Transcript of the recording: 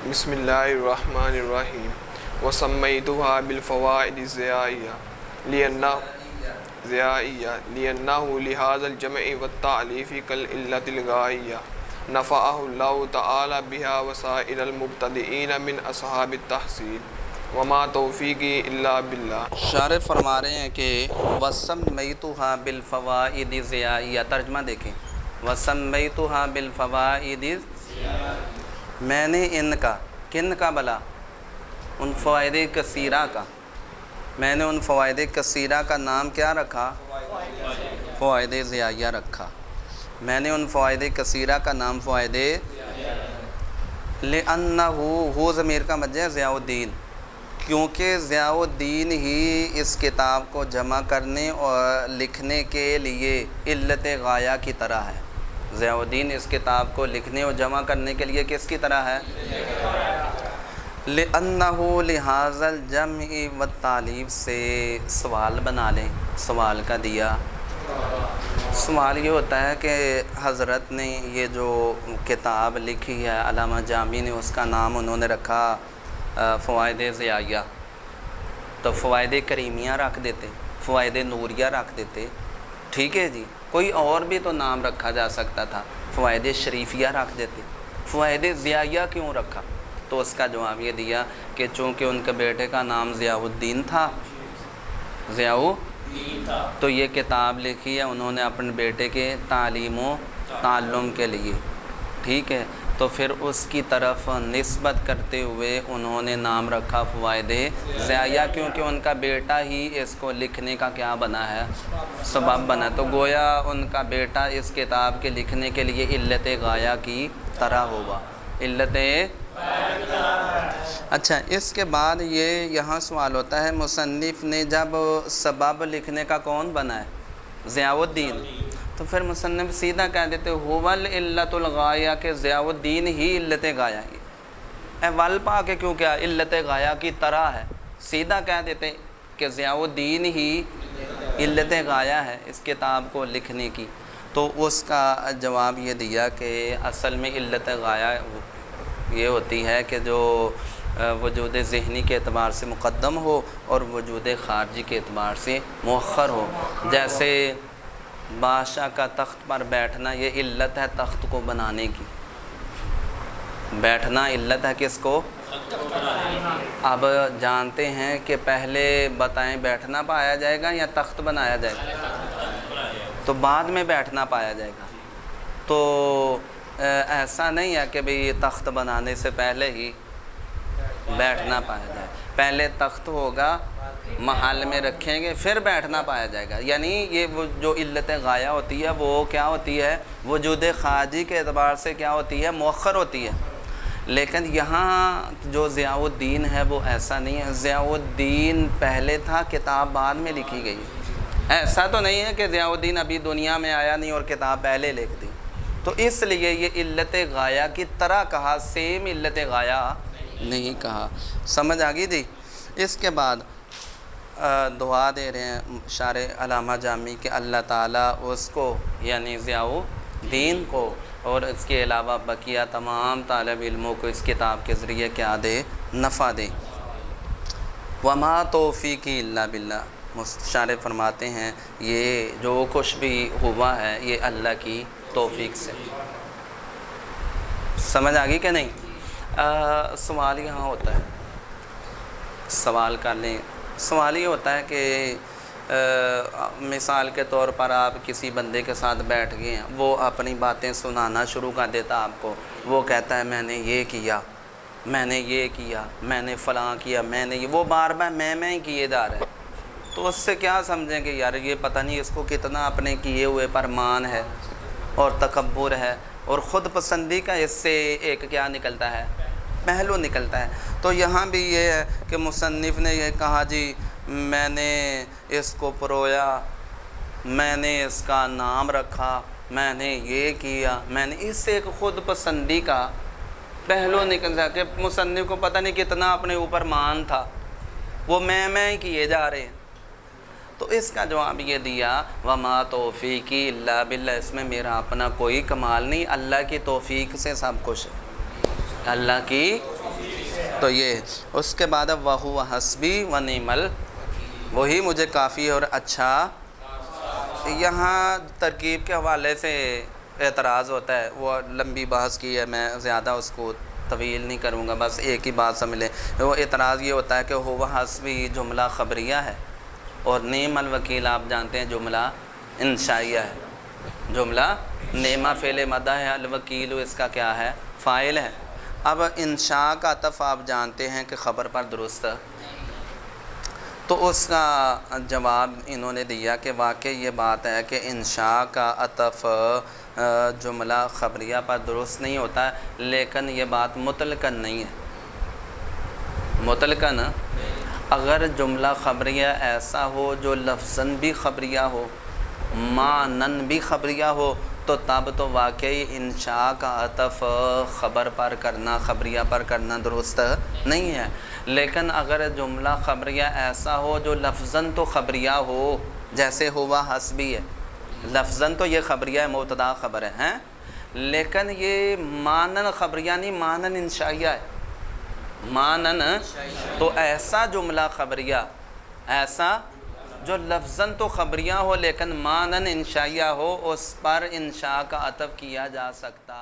بسم اللہ الرحمن الرحیم وسمیتها بالفوائد لأنه لهذا الجمع والتعلیف كالعلة الغائیہ نفعہ اللہ تعالی بها وسائر المبتدئین من اصحاب التحصیل وما توفیقی الا باللہ۔ شارح فرما رہے ہیں کہ وسمیتها بالفوائد ضیائیہ، ترجمہ دیکھیں، وسمیتها بالفوائد، میں نے ان کا، کن کا بلا، ان فوائد کثیرہ کا، میں نے ان فوائد کثیرہ کا نام کیا رکھا؟ فوائد ضیائیہ رکھا۔ میں نے ان فوائد کثیرہ کا نام فوائد، لِأَنَّهُ ضمیر کا مجھے ضیاء الدین، کیونکہ ضیاء الدین ہی اس کتاب کو جمع کرنے اور لکھنے کے لیے علت غایہ کی طرح ہے۔ ضیاء الدین اس کتاب کو لکھنے اور جمع کرنے کے لیے کس کی طرح ہے؟ لِأَنَّهُ لِهَذَا الْجَمْعِ وَالتَّعْلِيفِ سے سوال بنا لیں، سوال کا دیا۔ سوال یہ ہوتا ہے کہ حضرت نے یہ جو کتاب لکھی ہے علامہ جامی نے، اس کا نام انہوں نے رکھا فوائد ضیائیہ، تو فوائد کریمیہ رکھ دیتے، فوائد نوریہ رکھ دیتے، ٹھیک ہے جی، کوئی اور بھی تو نام رکھا جا سکتا تھا، فوائد شریفیہ رکھ دیتے، فوائد ضیائیہ کیوں رکھا؟ تو اس کا جواب یہ دیا کہ چونکہ ان کے بیٹے کا نام ضیاء الدین تھا، تو یہ کتاب لکھی ہے انہوں نے اپنے بیٹے کے تعلیم و تعلم کے لیے، ٹھیک ہے، تو پھر اس کی طرف نسبت کرتے ہوئے انہوں نے نام رکھا فوائد ضیائیہ، کیونکہ ان کا بیٹا ہی اس کو لکھنے کا کیا بنا ہے؟ سبب بنا، تو گویا ان کا بیٹا اس کتاب کے لکھنے کے لیے علت غایہ کی طرح ہوگا، علت۔ اچھا، اس کے بعد یہ یہاں سوال ہوتا ہے، مصنف نے جب سبب لکھنے کا کون بنا ہے؟ ضیاء الدین، تو پھر مصنف سیدھا کہہ دیتے هو العلت الغایہ، کہ ضیاء الدین ہی علت غایہ ہے، ول پا کے کیوں کیا علت غایہ کی طرح ہے، سیدھا کہہ دیتے کہ ضیاء الدین ہی علت غایہ ہے اس کتاب کو لکھنے کی۔ تو اس کا جواب یہ دیا کہ اصل میں علت غایہ یہ ہوتی ہے کہ جو وجود ذہنی کے اعتبار سے مقدم ہو اور وجود خارجی کے اعتبار سے مؤخر ہو۔ جیسے بادشاہ کا تخت پر بیٹھنا یہ علت ہے تخت کو بنانے کی، بیٹھنا علت ہے کس کو؟ اب جانتے ہیں کہ پہلے بتائیں بیٹھنا پایا جائے گا یا تخت بنایا جائے گا؟ تو بعد میں بیٹھنا پایا جائے گا، تو ایسا نہیں ہے کہ بھئی تخت بنانے سے پہلے ہی بیٹھنا پایا جائے، پہلے تخت ہوگا، محل میں رکھیں گے، پھر بیٹھنا پایا جائے گا، یعنی یہ وہ جو علت غایہ ہوتی ہے وہ کیا ہوتی ہے؟ وجود خارجی کے اعتبار سے کیا ہوتی ہے؟ مؤخر ہوتی ہے۔ لیکن یہاں جو ضیاء الدین ہے وہ ایسا نہیں ہے، ضیاء الدین پہلے تھا، کتاب بعد میں لکھی گئی، ایسا تو نہیں ہے کہ ضیاء الدین ابھی دنیا میں آیا نہیں اور کتاب پہلے لکھ دی، تو اس لیے یہ علت غایہ کی طرح کہا، سیم علت غایہ نہیں کہا۔ سمجھ آ گئی جی؟ اس کے بعد دعا دے رہے ہیں شارح علامہ جامی کہ اللہ تعالیٰ اس کو یعنی ضیاء الدین کو اور اس کے علاوہ بقیہ تمام طالب علموں کو اس کتاب کے ذریعے کیا دے؟ نفع دے۔ وما توفیقی الا باللہ، شارح فرماتے ہیں یہ جو کچھ بھی ہوا ہے یہ اللہ کی توفیق سے۔ سمجھ آ گئی کہ نہیں؟ سوال یہاں ہوتا ہے، سوال کر لیں، سوال یہ ہوتا ہے کہ مثال کے طور پر آپ کسی بندے کے ساتھ بیٹھ گئے ہیں، وہ اپنی باتیں سنانا شروع کر دیتا آپ کو، وہ کہتا ہے میں نے یہ کیا، میں نے یہ کیا، میں نے فلاں کیا، میں نے یہ، وہ بار بار میں ہی کیے جا رہے ہیں، تو اس سے کیا سمجھیں کہ یار یہ پتہ نہیں اس کو کتنا اپنے کیے ہوئے پر مان ہے اور تکبر ہے، اور خود پسندی کا اس سے ایک کیا نکلتا ہے؟ پہلو نکلتا ہے۔ تو یہاں بھی یہ ہے کہ مصنف نے یہ کہا جی میں نے اس کو پرویا، میں نے اس کا نام رکھا، میں نے یہ کیا، میں نے، اس سے ایک خود پسندی کا پہلو نکلتا ہے کہ مصنف کو پتہ نہیں کتنا اپنے اوپر مان تھا، وہ میں ہی کیے جا رہے ہیں۔ تو اس کا جواب یہ دیا وما توفیقی الا باللہ، اس میں میرا اپنا کوئی کمال نہیں، اللہ کی توفیق سے سب کچھ ہے، اللہ کی تو یہ اس کے بعد وَهُوَ حَسْبِي وَنِعْمَ وہی مجھے کافی اور اچھا. یہاں ترکیب کے حوالے سے اعتراض ہوتا ہے، وہ لمبی بحث کی ہے، میں زیادہ اس کو طویل نہیں کروں گا، بس ایک ہی بات سمجھ لیں. وہ اعتراض یہ ہوتا ہے کہ هُوَ حَسْبِي جملہ خبریہ ہے اور نعم الوکیل آپ جانتے ہیں جملہ انشائیہ ہے. جملہ نعمہ فعل مدح ہے، الوکیل اس کا کیا ہے؟ فاعل ہے. اب انشاء کا عطف آپ جانتے ہیں کہ خبر پر درست، تو اس کا جواب انہوں نے دیا کہ واقعی یہ بات ہے کہ انشاء کا عطف جملہ خبریہ پر درست نہیں ہوتا، لیکن یہ بات مطلقاً نہیں ہے. مطلقاً اگر جملہ خبریہ ایسا ہو جو لفظاً بھی خبریہ ہو، معناً بھی خبریہ ہو، تو تب تو واقعی انشاء کا عطف خبر پر کرنا، خبریہ پر کرنا درست نہیں ہے. لیکن اگر جملہ خبریہ ایسا ہو جو لفظاً تو خبریہ ہو، جیسے ہوا حسبی ہے، لفظاً تو یہ خبریہ ہے، مبتدا خبر ہے، لیکن یہ معناً خبریہ نہیں، معناً انشائیہ ہے. معناً تو ایسا جملہ خبریہ، ایسا جو لفظاً تو خبریہ ہو لیکن معناً انشائیہ ہو، اس پر انشاء کا عطف کیا جا سکتا